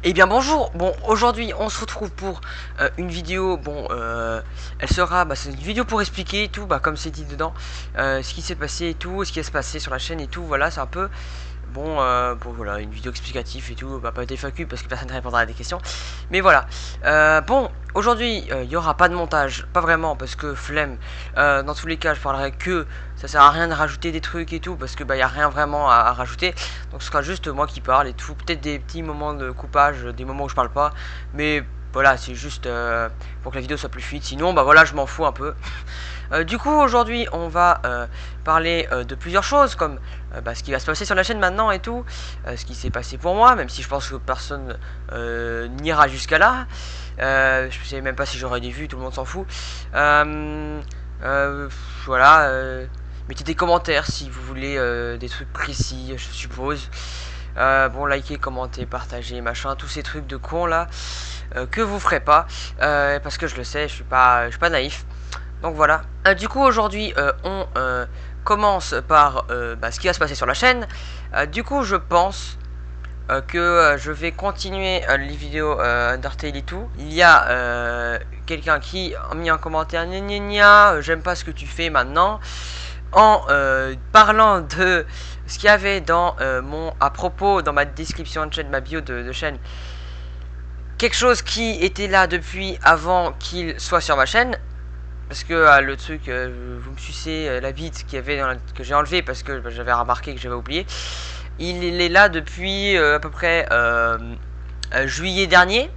Eh bien bonjour, bon aujourd'hui on se retrouve pour une vidéo, elle sera, c'est une vidéo pour expliquer tout, comme c'est dit dedans, ce qui s'est passé et tout, ce qui va se passer sur la chaîne et tout, voilà c'est un peu, voilà, une vidéo explicative et tout, pas des FAQ parce que personne ne répondra à des questions, mais voilà, aujourd'hui il n'y aura pas de montage, pas vraiment parce que flemme, dans tous les cas je parlerai que, ça sert à rien de rajouter des trucs et tout parce que il n'y a rien vraiment à rajouter, donc ce sera juste moi qui parle et tout, peut-être des petits moments de coupage, des moments où je parle pas, mais voilà c'est juste pour que la vidéo soit plus fluide, sinon voilà je m'en fous un peu. Du coup aujourd'hui on va parler de plusieurs choses comme ce qui va se passer sur la chaîne maintenant et tout, ce qui s'est passé pour moi, même si je pense que personne n'ira jusqu'à là. Je sais même pas si j'aurai des vues, tout le monde s'en fout. Voilà, mettez des commentaires si vous voulez des trucs précis, je suppose. Likez, commentez, partagez, machin, tous ces trucs de cons là que vous ferez pas, parce que je le sais, je suis pas naïf. Donc voilà. Du coup aujourd'hui on commence par ce qui va se passer sur la chaîne. Du coup je pense que je vais continuer les vidéos Undertale et tout. Il y a quelqu'un qui a mis un commentaire gna gna gna, j'aime pas ce que tu fais maintenant, en parlant de ce qu'il y avait dans à propos dans ma description de chaîne, ma bio de chaîne, quelque chose qui était là depuis avant qu'il soit sur ma chaîne. Parce que le truc, vous me sucez la bite qu'il y avait que j'ai enlevé parce que j'avais remarqué que j'avais oublié. Il est là depuis à peu près juillet dernier.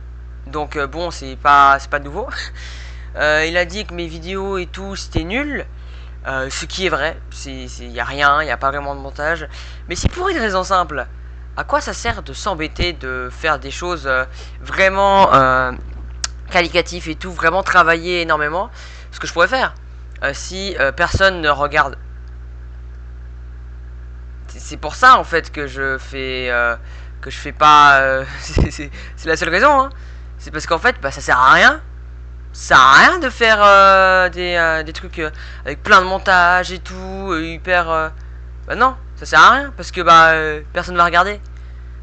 Donc c'est pas nouveau. Il a dit que mes vidéos et tout c'était nul. Ce qui est vrai. Il n'y a rien, il n'y a pas vraiment de montage. Mais c'est pour une raison simple. À quoi ça sert de s'embêter de faire des choses vraiment qualitatives et tout, vraiment travailler énormément? Ce que je pourrais faire si personne ne regarde. C'est pour ça en fait que je fais pas. C'est la seule raison. Hein. C'est parce qu'en fait, ça sert à rien. Ça sert à rien de faire des trucs avec plein de montage et tout, hyper. Non, ça sert à rien parce que personne va regarder.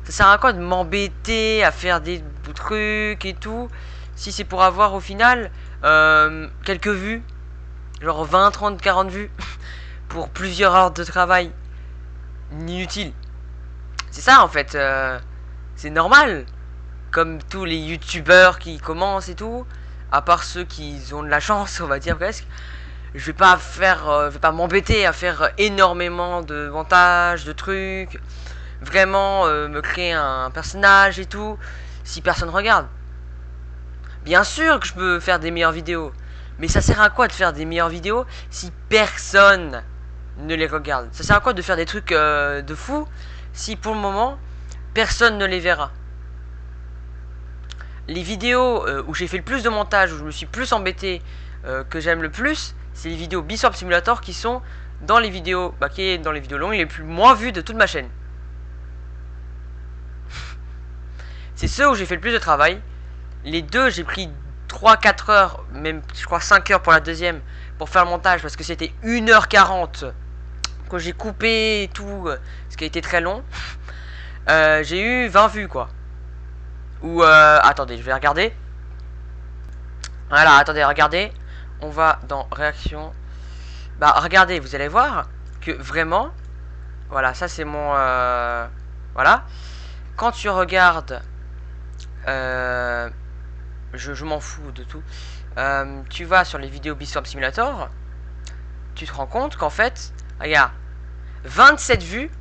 Ça sert à quoi de m'embêter à faire des trucs et tout si c'est pour avoir au final quelques vues, genre 20, 30, 40 vues pour plusieurs heures de travail inutile. C'est ça en fait, c'est normal. Comme tous les youtubeurs qui commencent et tout, à part ceux qui ont de la chance, on va dire presque, je vais pas m'embêter à faire énormément de montage, de trucs, vraiment me créer un personnage et tout, si personne regarde. Bien sûr que je peux faire des meilleures vidéos, mais ça sert à quoi de faire des meilleures vidéos si personne ne les regarde? Ça sert à quoi de faire des trucs de fou si pour le moment personne ne les verra? Les vidéos où j'ai fait le plus de montage, où je me suis plus embêté, que j'aime le plus, c'est les vidéos Bishop Simulator qui sont dans les vidéos, dans les vidéos longues les plus moins vues de toute ma chaîne. C'est ceux où j'ai fait le plus de travail. Les deux, j'ai pris 3-4 heures, même je crois 5 heures pour la deuxième, pour faire le montage parce que c'était 1h40 que j'ai coupé et tout, ce qui a été très long. J'ai eu 20 vues quoi. Ou attendez, je vais regarder. Voilà, attendez, regardez. On va dans réaction. Regardez, vous allez voir que vraiment, voilà, ça c'est mon voilà. Quand tu regardes je m'en fous de tout. Tu vas sur les vidéos Bishop Simulator, tu te rends compte qu'en fait, regarde, 27 vues,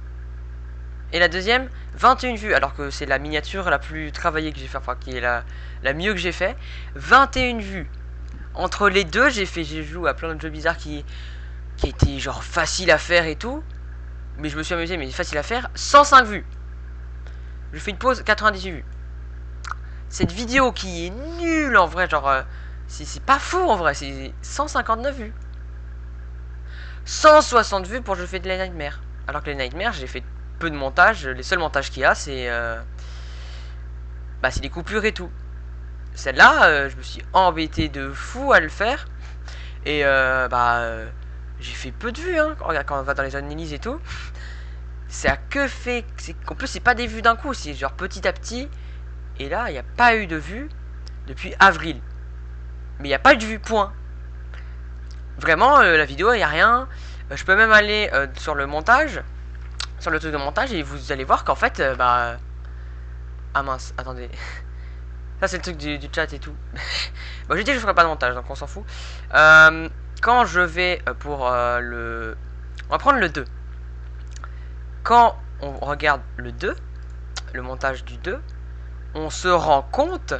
et la deuxième, 21 vues, alors que c'est la miniature la plus travaillée que j'ai fait, enfin qui est la mieux que j'ai fait. 21 vues. Entre les deux, j'ai joué à plein de jeux bizarres qui étaient genre faciles à faire et tout. Mais je me suis amusé, mais facile à faire. 105 vues. Je fais une pause, 98 vues. Cette vidéo qui est nulle en vrai, genre c'est pas fou en vrai, c'est 159 vues. 160 vues pour je fais de les Nightmares. Alors que les Nightmares, j'ai fait peu de montage, les seuls montages qu'il y a c'est c'est des coupures et tout. Celle-là, je me suis embêté de fou à le faire. Et j'ai fait peu de vues hein, quand on va dans les analyses et tout. Ça que fait. En plus c'est pas des vues d'un coup, c'est genre petit à petit. et là, il n'y a pas eu de vue depuis avril. Mais il n'y a pas eu de vue, point. Vraiment, la vidéo, il n'y a rien. Je peux même aller sur le montage, sur le truc de montage, et vous allez voir qu'en fait, bah... Ah mince, attendez. Ça, c'est le truc du chat et tout. Bon, j'ai dit que je ferai pas de montage, donc on s'en fout. Quand je vais pour le... On va prendre le 2. Quand on regarde le 2, le montage du 2, on se rend compte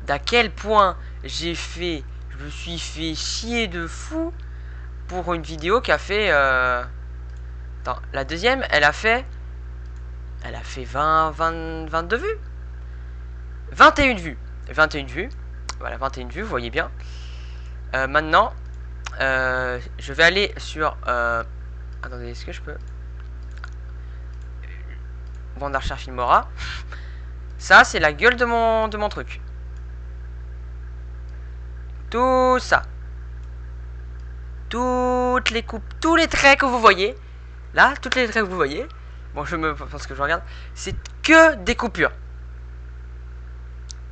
d'à quel point je me suis fait chier de fou pour une vidéo qui a fait... Attends, la deuxième, elle a fait 22 vues. 21 vues. 21 vues. Voilà, 21 vues, vous voyez bien. Maintenant, je vais aller sur... attendez, est-ce que je peux... Wandersha Filmora. Ça, c'est la gueule de mon truc. Tout ça. Toutes les coupes, tous les traits que vous voyez. Là, toutes les traits que vous voyez. Bon, parce que je regarde. C'est que des coupures.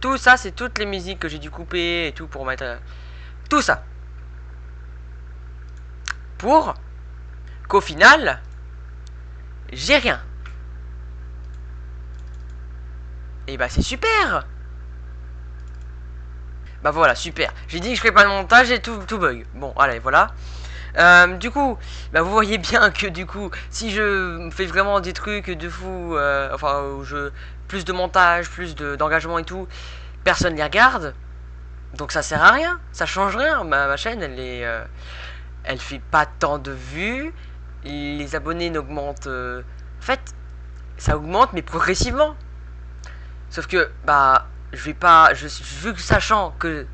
Tout ça, c'est toutes les musiques que j'ai dû couper et tout pour mettre... tout ça. Pour qu'au final, j'ai rien. Et bah c'est super. Bah voilà, super. J'ai dit que je ferais pas de montage et tout bug. Bon, allez, voilà. Du coup, bah vous voyez bien que du coup, si je fais vraiment des trucs de fou, enfin, où plus de montage, plus d'engagement et tout, personne les regarde. Donc ça sert à rien, ça change rien. Ma chaîne, elle fait pas tant de vues. Les abonnés n'augmentent... en fait, ça augmente, mais progressivement. Sauf que, bah, vu que sachant que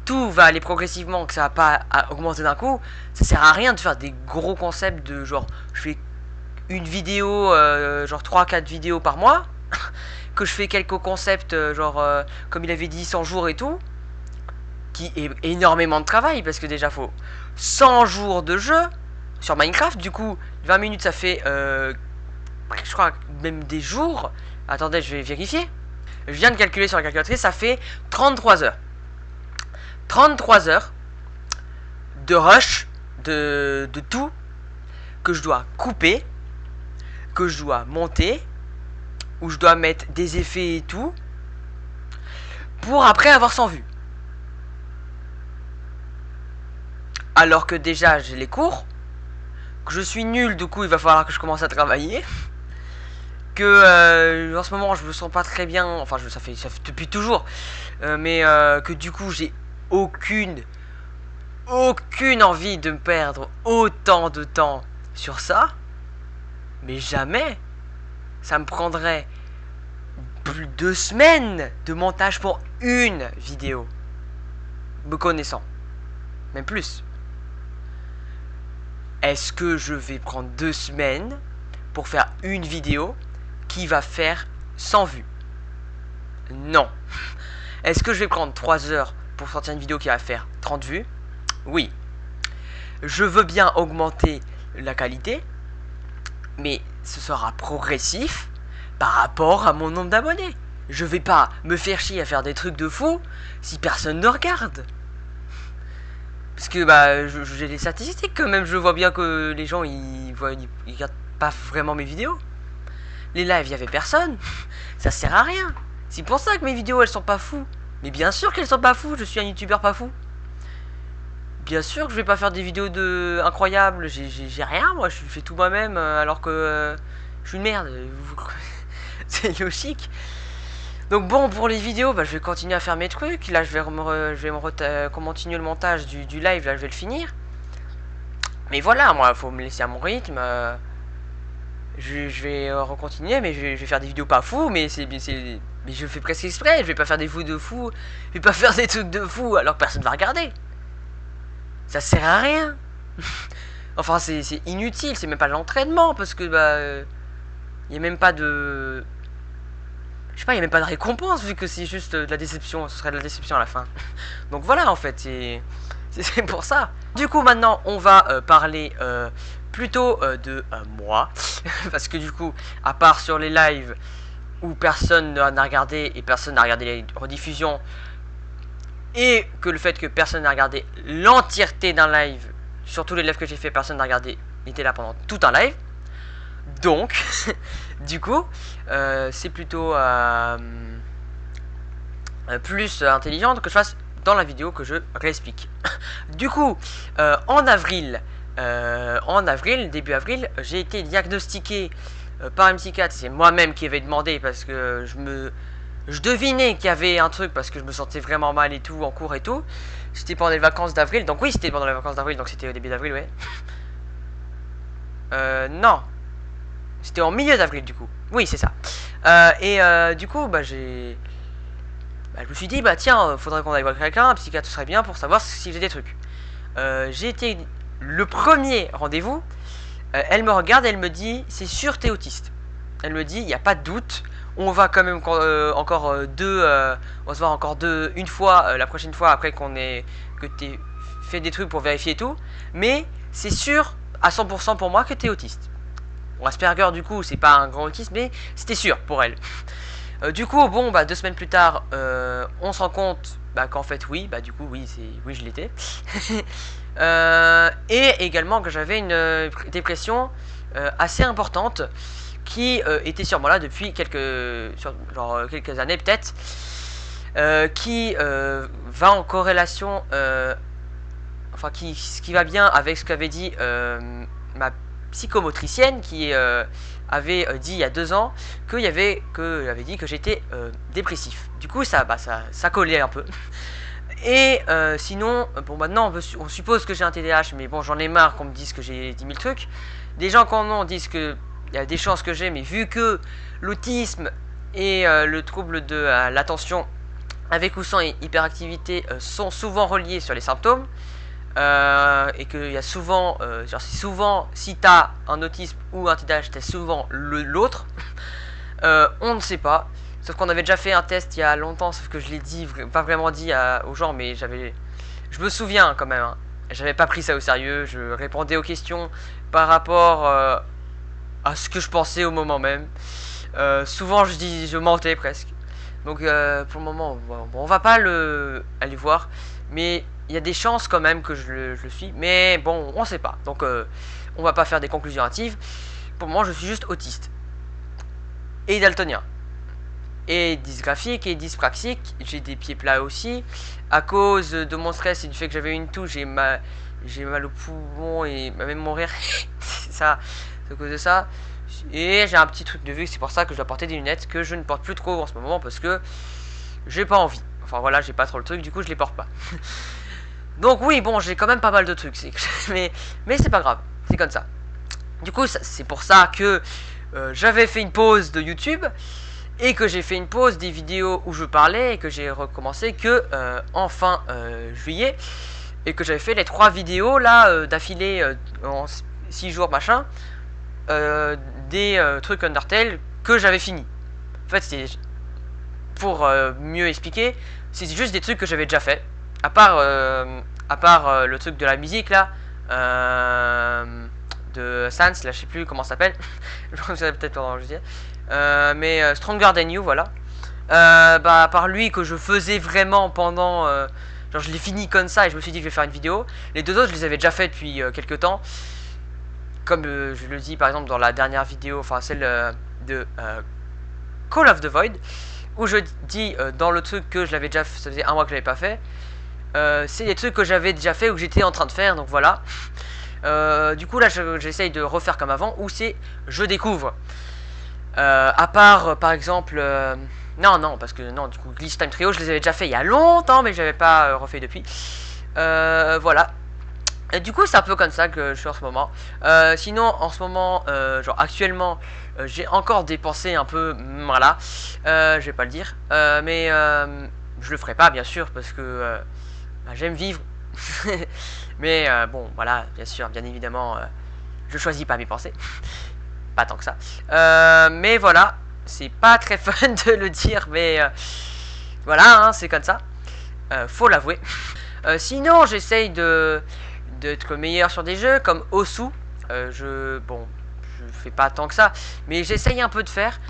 tout va aller progressivement, que ça va pas augmenter d'un coup, ça sert à rien de faire des gros concepts de genre, je fais une vidéo, genre 3-4 vidéos par mois, que je fais quelques concepts, genre, comme il avait dit, 100 jours et tout, qui est énormément de travail, parce que déjà, faut 100 jours de jeu sur Minecraft, du coup, 20 minutes, ça fait, je crois, même des jours. Attendez, je vais vérifier. Je viens de calculer sur la calculatrice, ça fait 33 heures. 33 heures de rush, de tout, que je dois couper, que je dois monter, où je dois mettre des effets et tout, pour après avoir 100 vues. Alors que déjà j'ai les cours, que je suis nul, du coup il va falloir que je commence à travailler. Que en ce moment je me sens pas très bien, enfin ça fait depuis toujours, mais que du coup j'ai aucune envie de me perdre autant de temps sur ça, mais jamais. Ça me prendrait plus de 2 semaines de montage pour une vidéo, me connaissant, même plus. Est-ce que je vais prendre 2 semaines pour faire une vidéo qui va faire 100 vues? Non. Est-ce que je vais prendre 3 heures pour sortir une vidéo qui va faire 30 vues? Oui. Je veux bien augmenter la qualité, mais ce sera progressif par rapport à mon nombre d'abonnés. Je vais pas me faire chier à faire des trucs de fou si personne ne regarde. Parce que bah j'ai les statistiques quand même, je vois bien que les gens ils regardent pas vraiment mes vidéos. Les lives, il y avait personne. Ça sert à rien. C'est pour ça que mes vidéos, elles sont pas fous. Mais bien sûr qu'elles sont pas fous, je suis un youtubeur pas fou. Bien sûr que je vais pas faire des vidéos incroyables, j'ai rien, moi, je fais tout moi-même, alors que je suis une merde. C'est logique. Donc bon, pour les vidéos, bah, je vais continuer à faire mes trucs. Là, je vais continuer le montage du live, là, je vais le finir. Mais voilà, moi, faut me laisser à mon rythme. Je vais recontinuer, mais je vais faire des vidéos pas fous, mais mais je fais presque exprès. Je vais pas faire des vidéos de fou, je vais pas faire des trucs de fou alors que personne va regarder. Ça sert à rien. Enfin, c'est inutile, c'est même pas de l'entraînement parce que bah, y a même pas de, je sais pas, y a même pas de récompense vu que c'est juste de la déception. Ce serait de la déception à la fin. Donc voilà, en fait, c'est pour ça. Du coup, maintenant, on va parler plutôt de moi. Parce que du coup, à part sur les lives, où personne n'a regardé et personne n'a regardé les rediffusions, et que le fait que personne n'a regardé l'entièreté d'un live, sur tous les lives que j'ai fait, personne n'a regardé, était là pendant tout un live. Donc, du coup, c'est plutôt plus intelligent que je fasse dans la vidéo que je réexplique. Du coup, en avril, début avril, j'ai été diagnostiqué par une psychiatre. C'est moi-même qui avais demandé parce que je devinais qu'il y avait un truc parce que je me sentais vraiment mal et tout en cours et tout. C'était pendant les vacances d'avril, donc oui, c'était pendant les vacances d'avril, donc c'était au début d'avril, ouais. Non, c'était en milieu d'avril du coup. Oui, c'est ça. Du coup, bah je me suis dit, bah tiens, faudrait qu'on aille voir quelqu'un, un psychiatre serait bien pour savoir si j'ai des trucs. J'ai été le premier rendez-vous. Elle me regarde et elle me dit, c'est sûr t'es autiste. Elle me dit, il n'y a pas de doute. On va quand même encore on va se voir encore une fois la prochaine fois après que t'aies fait des trucs pour vérifier et tout. Mais c'est sûr à 100% pour moi que t'es autiste. Bon, Asperger du coup c'est pas un grand autisme, mais c'était sûr pour elle. Du coup bon bah 2 semaines plus tard on se rend compte qu'en fait oui, du coup oui je l'étais. Et également que j'avais une dépression assez importante qui était sur moi là depuis quelques années peut-être, qui va en corrélation, enfin qui va bien avec ce qu'avait dit ma psychomotricienne qui avait dit il y a 2 ans que j'avais dit que j'étais dépressif. Du coup ça collait un peu. Et sinon, bon maintenant on suppose que j'ai un TDAH, mais bon j'en ai marre qu'on me dise que j'ai 10 000 trucs. Des gens qui en ont disent que il y a des chances que j'ai, mais vu que l'autisme et le trouble de l'attention avec ou sans hyperactivité sont souvent reliés sur les symptômes, et qu'il y a souvent, si t'as un autisme ou un TDAH, t'as souvent l'autre, on ne sait pas. Sauf qu'on avait déjà fait un test il y a longtemps, sauf que je l'ai dit, pas vraiment dit aux gens, mais je me souviens quand même, hein. J'avais pas pris ça au sérieux, je répondais aux questions par rapport à ce que je pensais au moment même. Souvent je mentais presque. Donc pour le moment, on va pas aller voir, mais il y a des chances quand même que je le suis, mais bon, on sait pas. Donc on va pas faire des conclusions hâtives. Pour le moment, je suis juste autiste et daltonien. Et dysgraphique et dyspraxique, j'ai des pieds plats aussi. À cause de mon stress et du fait que j'avais une toux, j'ai mal au poumon et même mourir. C'est ça, c'est à cause de ça. Et j'ai un petit truc de vue, c'est pour ça que je dois porter des lunettes que je ne porte plus trop en ce moment parce que j'ai pas envie. Enfin voilà, j'ai pas trop le truc, du coup je les porte pas. Donc oui, bon, j'ai quand même pas mal de trucs, mais c'est pas grave, c'est comme ça. Du coup, c'est pour ça que j'avais fait une pause de YouTube et que j'ai fait une pause des vidéos où je parlais et que j'ai recommencé que en fin juillet et que j'avais fait les 3 vidéos là d'affilée en 6 jours machin, des trucs Undertale que j'avais fini. En fait, c'est pour mieux expliquer, c'est juste des trucs que j'avais déjà fait. À part le truc de la musique là, de Sans, là je sais plus comment ça s'appelle. Je pense que ça peut-être pendant le dire. Mais Stronger Than You, voilà. À part lui que je faisais vraiment pendant. Genre je l'ai fini comme ça et je me suis dit que je vais faire une vidéo. Les 2 autres je les avais déjà fait depuis quelques temps. Comme je le dis par exemple dans la dernière vidéo, enfin celle de Call of the Void, où je dis dans le truc que je l'avais déjà fait, ça faisait 1 mois que je l'avais pas fait. C'est des trucs que j'avais déjà fait ou que j'étais en train de faire, donc voilà. Du coup là j'essaye de refaire comme avant, où c'est je découvre. À part par exemple non parce que non, du coup Glitch Time Trio je les avais déjà fait il y a longtemps mais j'avais pas refait depuis. Voilà. Et du coup c'est un peu comme ça que je suis en ce moment. Sinon en ce moment genre actuellement j'ai encore dépensé un peu, voilà. Je vais pas le dire, mais je le ferai pas bien sûr parce que j'aime vivre. Mais bon voilà, bien sûr, bien évidemment je choisis pas mes pensées. Pas tant que ça. Mais voilà, c'est pas très fun de le dire, mais voilà, hein, c'est comme ça. Faut l'avouer. Sinon, j'essaye d'être meilleur sur des jeux comme Osu. Je fais pas tant que ça, mais j'essaye un peu de faire.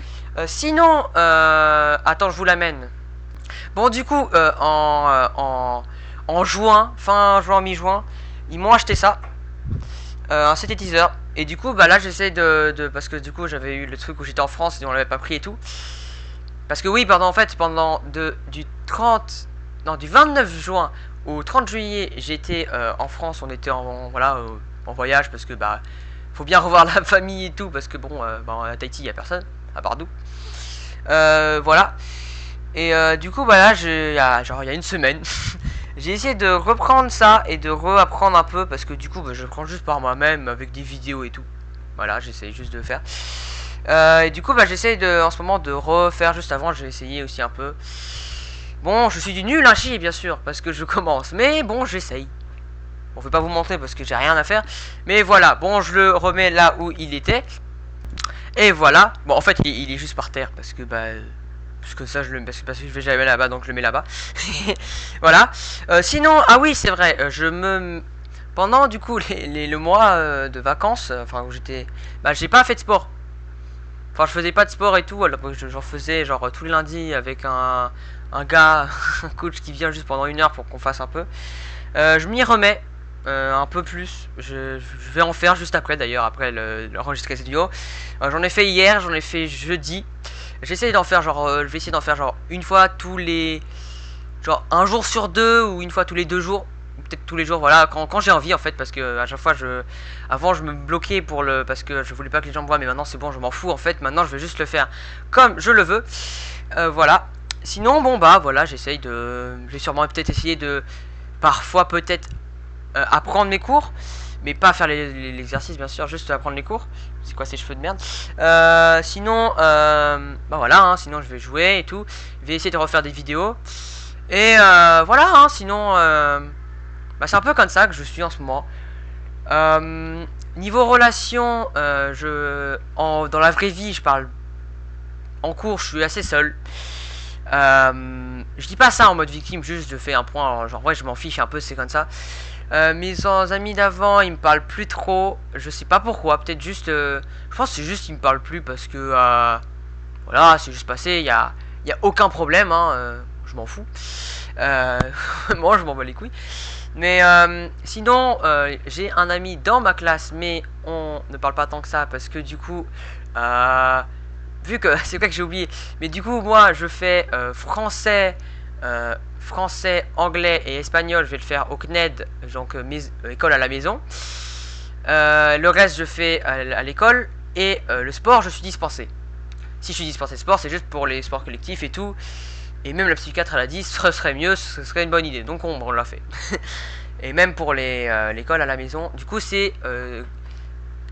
Sinon, attends, je vous l'amène. Bon, du coup, en juin, fin juin, mi-juin, ils m'ont acheté ça, un synthétiseur. Et du coup, bah là, j'essaie parce que du coup, j'avais eu le truc où j'étais en France et on l'avait pas pris et tout. Parce que oui, pardon, en fait, du 30, non, du 29 juin au 30 juillet, j'étais en France, on était voilà, en voyage parce que bah, faut bien revoir la famille et tout, parce que bon, bah, à Tahiti, il y a personne, à part nous. Voilà. Et du coup, bah là, il y a une semaine, j'ai essayé de reprendre ça et de reapprendre un peu, parce que du coup, bah, je prends juste par moi-même avec des vidéos et tout. Voilà, j'essaye juste de faire. Et du coup, bah, j'essaye en ce moment de refaire juste avant, j'ai essayé aussi un peu. Bon, je suis du nul à chier, bien sûr, parce que je commence. Mais bon, j'essaye. Bon, je vais pas vous montrer parce que j'ai rien à faire. Mais voilà, bon, je le remets là où il était. Et voilà. Bon, en fait, il est juste par terre parce que, bah... Parce que ça, parce que je vais jamais là-bas, donc je le mets là-bas. Voilà. Sinon, ah oui, c'est vrai, pendant, du coup, le mois de vacances, enfin, où j'étais... Bah, j'ai pas fait de sport. Enfin, je faisais pas de sport et tout, alors que j'en faisais genre tous les lundis avec un gars, un coach qui vient juste pendant 1 heure pour qu'on fasse un peu. Je m'y remets un peu plus. Je vais en faire juste après d'ailleurs, après l'enregistrer cette vidéo. J'en ai fait hier, j'en ai fait jeudi. J'essaie d'en faire genre, je vais essayer d'en faire genre une fois tous les, genre un jour sur deux ou une fois tous les 2 jours. Peut-être tous les jours, voilà, quand j'ai envie en fait, parce que à chaque fois avant je me bloquais parce que je voulais pas que les gens me voient, mais maintenant c'est bon, je m'en fous en fait, maintenant je vais juste le faire comme je le veux. Voilà. Sinon, bon bah voilà, je vais sûrement peut-être essayer de, parfois peut-être apprendre mes cours, mais pas faire l'exercice bien sûr, juste apprendre les cours. C'est quoi ces cheveux de merde? Sinon, bah voilà, hein, sinon je vais jouer et tout, je vais essayer de refaire des vidéos. Et voilà, hein, sinon, bah, c'est un peu comme ça que je suis en ce moment. Niveau relation, dans la vraie vie, je parle en cours, je suis assez seul. Je dis pas ça en mode victime, juste je fais un point, genre ouais, je m'en fiche un peu, c'est comme ça. Mes amis d'avant, ils me parlent plus trop. Je sais pas pourquoi, peut-être juste. Je pense que c'est juste qu'ils me parlent plus parce que voilà, c'est juste passé. Y a aucun problème, hein. Je m'en fous. Moi, je m'en bats les couilles. Mais sinon, j'ai un ami dans ma classe, mais on ne parle pas tant que ça parce que du coup, vu que c'est quoi que j'ai oublié, mais du coup, moi, je fais français, anglais et espagnol. Je vais le faire au CNED, donc école à la maison. Le reste, je fais à l'école et le sport, je suis dispensé. Si je suis dispensé de sport, c'est juste pour les sports collectifs et tout. Et même la psychiatre elle a dit ce serait mieux, ce serait une bonne idée. Donc on l'a fait. Et même pour l'école à la maison. Du coup c'est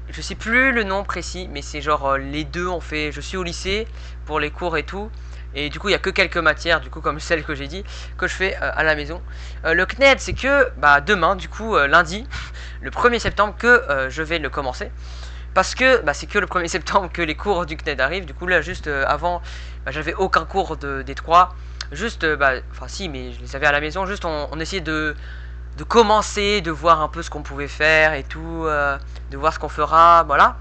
je sais plus le nom précis, mais c'est genre les deux on fait. Je suis au lycée pour les cours et tout. Et du coup il y a que quelques matières, du coup comme celle que j'ai dit, que je fais à la maison. Le CNED c'est que bah, demain, du coup lundi, le 1er septembre que je vais le commencer. Parce que bah, c'est que le 1er septembre que les cours du CNED arrivent. Du coup là juste avant bah, j'avais aucun cours des trois. Juste bah, enfin si, mais je les avais à la maison. Juste on essayait de commencer, de voir un peu ce qu'on pouvait faire et tout, de voir ce qu'on fera, voilà.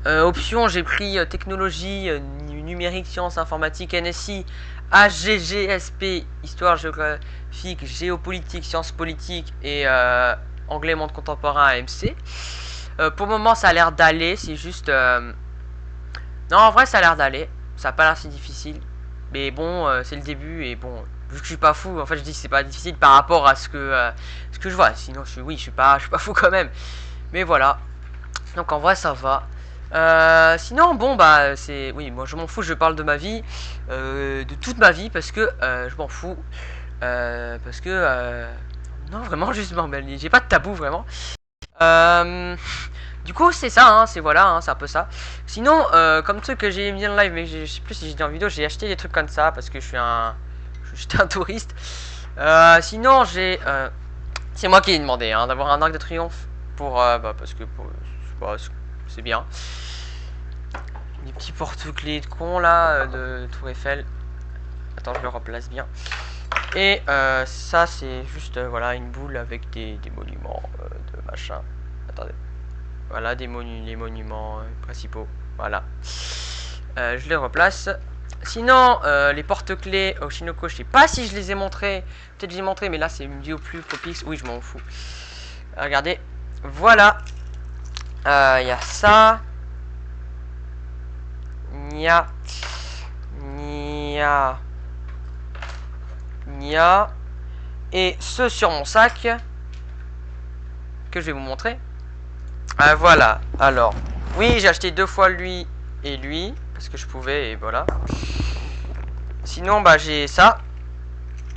Option, j'ai pris technologie, numérique, sciences, informatique, NSI, AGGSP, histoire géographique, géopolitique, sciences politiques et anglais monde contemporain AMC. Pour le moment, ça a l'air d'aller, c'est juste... Non, en vrai, ça a l'air d'aller, ça a pas l'air si difficile. Mais bon, c'est le début et bon, vu que je suis pas fou, en fait, je dis que c'est pas difficile par rapport à ce que je vois. Sinon, je suis pas fou quand même. Mais voilà. Donc en vrai, ça va. Sinon, bon, bah, c'est... Oui, moi, je m'en fous, je parle de ma vie, de toute ma vie, parce que je m'en fous. Parce que... Non, vraiment, juste, j'ai pas de tabou, vraiment. Du coup, c'est ça, hein, c'est voilà, hein, c'est un peu ça. Sinon, comme truc que j'ai mis en live, mais je sais plus si j'ai dit en vidéo, j'ai acheté des trucs comme ça parce que j'étais un touriste. Sinon, c'est moi qui ai demandé hein, d'avoir un arc de triomphe parce que c'est bien. Des petits porte-clés de con là de Tour Eiffel. Attends, je le replace bien. Et ça, c'est juste voilà une boule avec des monuments de machin. Attendez. Voilà les monuments principaux. Voilà. Je les replace. Sinon, les porte-clés Oshinoko, je sais pas si je les ai montrés. Peut-être je les ai montrés, mais là c'est une vidéo plus propice. Oui, je m'en fous. Regardez, voilà. Il y a ça. Nia. Nia. Nia. Et ce sur mon sac. Que je vais vous montrer. Voilà. Alors, oui, j'ai acheté 2 fois lui et lui. Parce que je pouvais, et voilà. Sinon, bah, j'ai ça.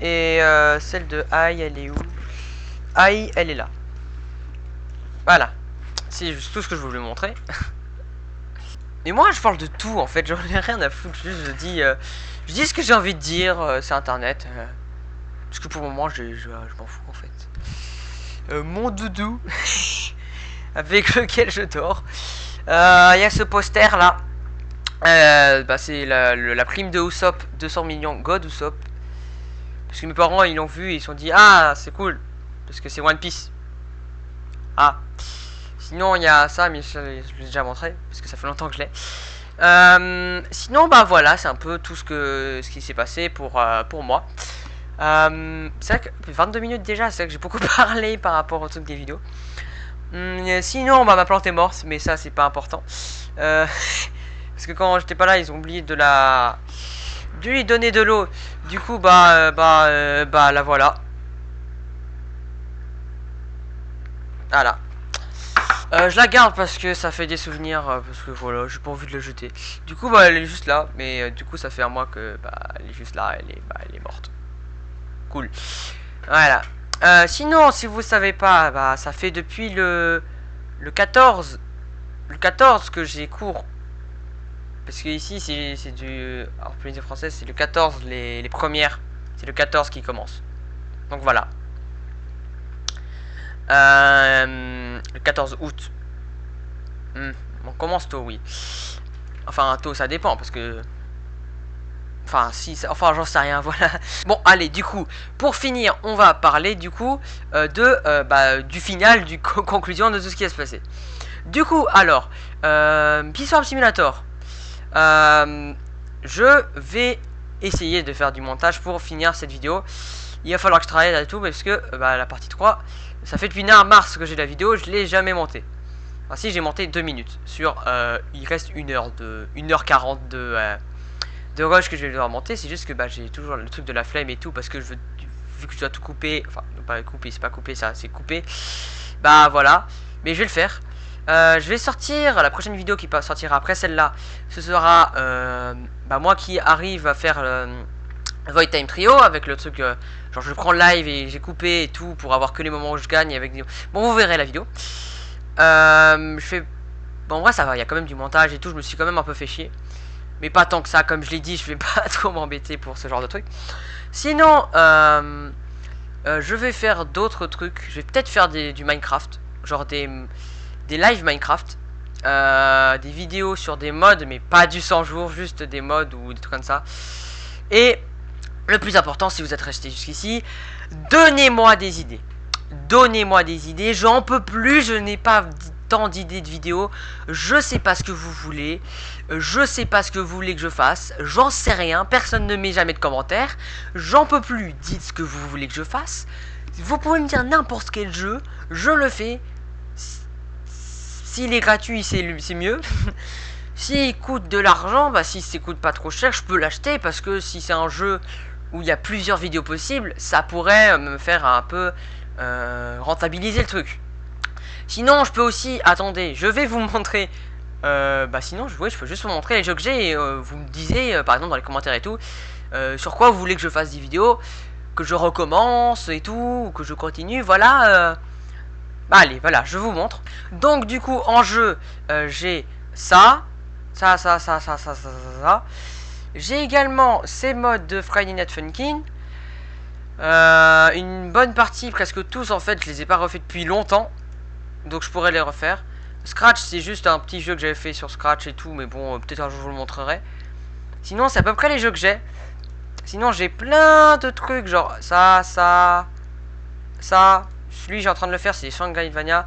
Et celle de Aïe, elle est où? Aïe, elle est là. Voilà. C'est juste tout ce que je voulais montrer. Mais moi, je parle de tout, en fait. J'en ai rien à foutre. Juste, je dis ce que j'ai envie de dire. C'est Internet. Parce que pour le moment, je m'en fous, en fait. Mon doudou. Avec lequel je dors. Il y a ce poster, là. Bah, c'est la prime de Usopp. 200 millions. God Usopp. Parce que mes parents, ils l'ont vu et ils se sont dit, ah, c'est cool. Parce que c'est One Piece. Ah. Sinon, il y a ça, mais je l'ai déjà montré. Parce que ça fait longtemps que je l'ai. Sinon, bah voilà, c'est un peu tout ce qui s'est passé pour moi. C'est vrai que 22 minutes déjà, c'est vrai que j'ai beaucoup parlé par rapport au truc des vidéos. Sinon, bah ma plante est morte, mais ça, c'est pas important. Parce que quand j'étais pas là, ils ont oublié de lui donner de l'eau. Du coup, bah, la voilà. Voilà. Je la garde parce que ça fait des souvenirs, parce que voilà, j'ai pas envie de la jeter. Du coup, bah, elle est juste là, mais du coup, ça fait un mois que, bah, elle est juste là, elle est morte. Cool. Voilà. Sinon, si vous savez pas, bah, ça fait depuis le 14, que j'ai cours. Parce que ici, c'est du, en Polynésie française, c'est le 14, les premières. C'est le 14 qui commence. Donc voilà. Le 14 août. On commence tôt, oui. Enfin, tôt, ça dépend, parce que... Enfin, si, enfin, j'en sais rien, voilà. Bon, allez, du coup, pour finir, on va parler, du coup, du final, du conclusion de tout ce qui va se passer. Du coup, alors, Peace Farm Simulator. Je vais essayer de faire du montage pour finir cette vidéo. Il va falloir que je travaille là et tout, parce que la partie 3, ça fait depuis mars que j'ai la vidéo, je l'ai jamais montée. Enfin si, j'ai monté 2 minutes sur, il reste 1h40 de rush que je vais devoir monter. C'est juste que j'ai toujours le truc de la flemme et tout, parce que vu que je dois tout couper, enfin pas couper, c'est pas couper ça, c'est couper. Bah voilà, mais je vais le faire. Je vais sortir la prochaine vidéo qui sortira après celle-là. Ce sera moi qui arrive à faire Void Time Trio avec le truc genre je prends le live et j'ai coupé et tout pour avoir que les moments où je gagne avec des... Bon, vous verrez la vidéo. Je fais... Bon, en vrai ça va, il y a quand même du montage et tout, je me suis quand même un peu fait chier. Mais pas tant que ça, comme je l'ai dit, je vais pas trop m'embêter pour ce genre de truc. Sinon, je vais faire d'autres trucs. Je vais peut-être faire du Minecraft, genre des live Minecraft. Des vidéos sur des mods, mais pas du 100 jours, juste des mods ou des trucs comme ça. Et le plus important, si vous êtes resté jusqu'ici, donnez-moi des idées. Donnez-moi des idées, j'en peux plus, je n'ai pas tant d'idées de vidéos. Je sais pas ce que vous voulez. Je sais pas ce que vous voulez que je fasse. J'en sais rien, personne ne met jamais de commentaires. J'en peux plus, dites ce que vous voulez que je fasse. Vous pouvez me dire n'importe quel jeu, je le fais. S'il est gratuit, c'est mieux. S'il coûte de l'argent, si ça coûte pas trop cher, je peux l'acheter, parce que si c'est un jeu où il y a plusieurs vidéos possibles, ça pourrait me faire un peu rentabiliser le truc. Sinon, je peux aussi... Attendez, je vais vous montrer... sinon, je peux juste vous montrer les jeux que j'ai, et vous me disiez, par exemple, dans les commentaires et tout, sur quoi vous voulez que je fasse des vidéos, que je recommence et tout, ou que je continue, voilà. Allez, voilà, je vous montre. Donc, du coup, en jeu, j'ai ça. J'ai également ces modes de Friday Night Funkin'. Une bonne partie, presque tous en fait, je les ai pas refaits depuis longtemps. Donc je pourrais les refaire. Scratch, c'est juste un petit jeu que j'avais fait sur Scratch et tout, mais bon, peut-être un jour je vous le montrerai. Sinon, c'est à peu près les jeux que j'ai. Sinon, j'ai plein de trucs, genre ça. Celui j'ai en train de le faire, c'est Shangri-Vania.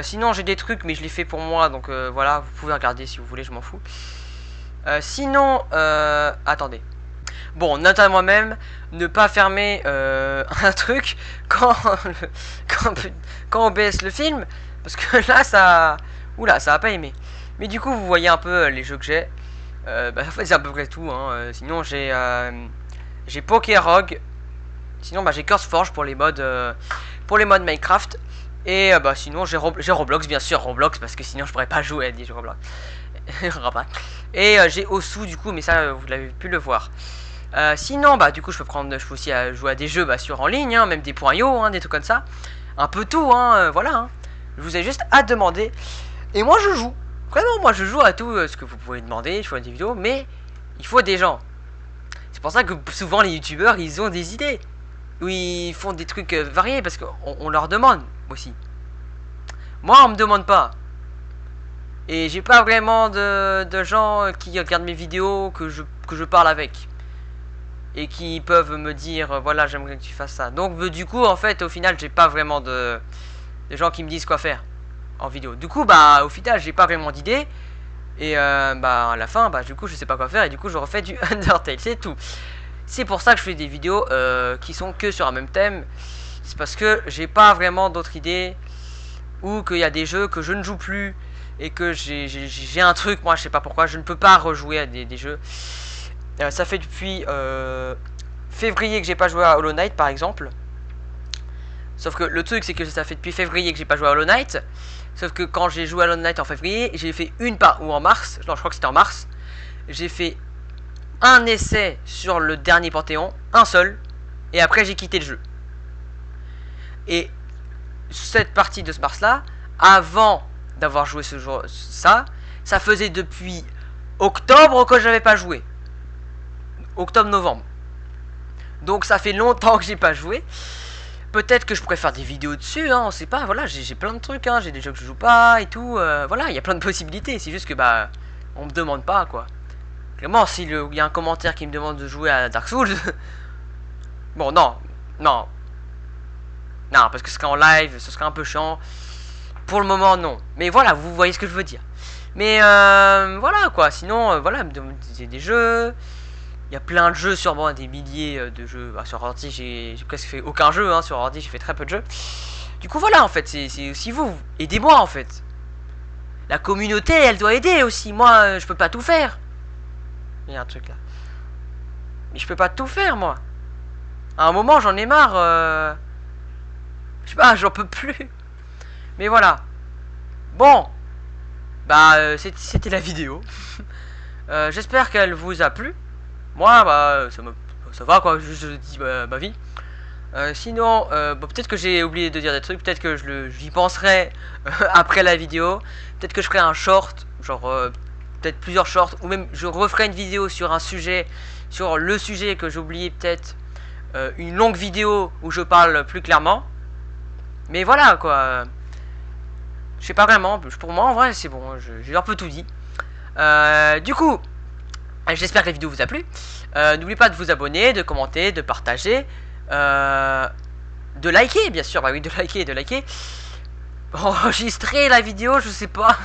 Sinon, j'ai des trucs, mais je les fais pour moi, donc voilà, vous pouvez regarder si vous voulez, je m'en fous. Sinon, attendez. Bon, note à moi-même, ne pas fermer un truc quand, quand on baisse le film, parce que là, ça... Oula, ça va pas aimé. Mais du coup, vous voyez un peu les jeux que j'ai. En fait, c'est à peu près tout. Hein. Sinon, j'ai Pokérogue. Sinon, j'ai CurseForge pour les modes Minecraft. Et sinon, j'ai Roblox, bien sûr, Roblox, parce que sinon, je pourrais pas jouer à des jeux Roblox. Et j'ai Osu, du coup, mais ça, vous l'avez pu le voir. Sinon, du coup, je peux aussi jouer à des jeux sur en ligne, hein, même des .io, hein, des trucs comme ça. Un peu tout, hein, voilà. Hein. Je vous ai juste à demander. Et moi, je joue. Vraiment, moi, je joue à tout ce que vous pouvez demander. Je fais des vidéos, mais il faut des gens. C'est pour ça que souvent, les youtubeurs, ils ont des idées. Où ils font des trucs variés, parce qu'on leur demande aussi. Moi, on me demande pas. Et j'ai pas vraiment de gens qui regardent mes vidéos que je parle avec. Et qui peuvent me dire, voilà, j'aimerais que tu fasses ça. Donc, du coup, en fait, au final, j'ai pas vraiment de gens qui me disent quoi faire en vidéo. Du coup, au final, j'ai pas vraiment d'idée. Et à la fin, du coup, je sais pas quoi faire. Et du coup, je refais du Undertale, c'est tout. C'est pour ça que je fais des vidéos qui sont que sur un même thème. C'est parce que j'ai pas vraiment d'autres idées. Ou qu'il y a des jeux que je ne joue plus. Et que j'ai un truc, moi, je sais pas pourquoi, je ne peux pas rejouer à des jeux. Ça fait depuis février que j'ai pas joué à Hollow Knight par exemple. Sauf que le truc c'est que ça fait depuis février que j'ai pas joué à Hollow Knight. Sauf que quand j'ai joué à Hollow Knight en février, j'ai fait ou en mars, non je crois que c'était en mars. J'ai fait un essai sur le dernier Panthéon, un seul. Et après j'ai quitté le jeu. Et cette partie de ce mars là, avant d'avoir joué ce jour, ça faisait depuis octobre que j'avais pas joué. Octobre-novembre. Donc ça fait longtemps que j'ai pas joué. Peut-être que je pourrais faire des vidéos dessus, hein, on sait pas, voilà, j'ai plein de trucs, hein, j'ai des jeux que je joue pas et tout, voilà, il y a plein de possibilités, c'est juste que on me demande pas quoi. Clairement, s'il y a un commentaire qui me demande de jouer à Dark Souls, bon non, parce que ce serait en live, ce serait un peu chiant. Pour le moment non, mais voilà, vous voyez ce que je veux dire. Mais voilà quoi, sinon voilà, me demander des jeux. Il y a plein de jeux, sûrement des milliers de jeux. Sur ordi, j'ai presque fait aucun jeu. Hein. Sur ordi, j'ai fait très peu de jeux. Du coup, voilà, en fait, c'est aussi vous. Aidez-moi, en fait. La communauté, elle doit aider aussi. Moi, je peux pas tout faire. Il y a un truc là. Mais je peux pas tout faire, moi. À un moment, j'en ai marre. Je sais pas, j'en peux plus. Mais voilà. Bon. C'était la vidéo. J'espère qu'elle vous a plu. Moi, ça va quoi, juste je dis ma vie. Sinon, peut-être que j'ai oublié de dire des trucs, peut-être que j'y penserai après la vidéo. Peut-être que je ferai un short, genre peut-être plusieurs shorts, ou même je referai une vidéo sur un sujet, sur le sujet que j'ai oublié peut-être. Une longue vidéo où je parle plus clairement. Mais voilà quoi. Je sais pas vraiment, pour moi en vrai c'est bon, j'ai un peu tout dit. Du coup... J'espère que la vidéo vous a plu. N'oubliez pas de vous abonner, de commenter, de partager, de liker, bien sûr. Oui, de liker. Enregistrer la vidéo, je sais pas.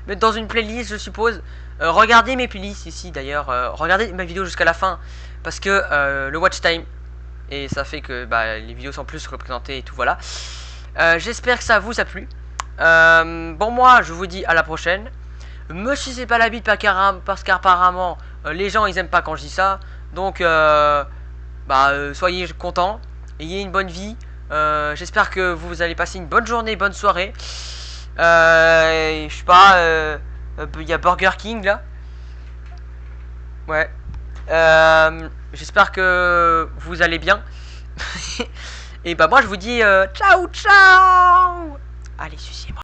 Mettre dans une playlist, je suppose. Regardez mes playlists ici, d'ailleurs. Regardez ma vidéo jusqu'à la fin. Parce que le watch time. Et ça fait que les vidéos sont plus représentées et tout, voilà. J'espère que ça vous a plu. Bon, moi, je vous dis à la prochaine. Me sucez pas la bite parce qu'apparemment les gens ils aiment pas quand je dis ça. Donc soyez contents, ayez une bonne vie. J'espère que vous allez passer une bonne journée, bonne soirée. Je sais pas, il y a Burger King là. Ouais. J'espère que vous allez bien. Et moi je vous dis ciao ciao. Allez, sucez-moi.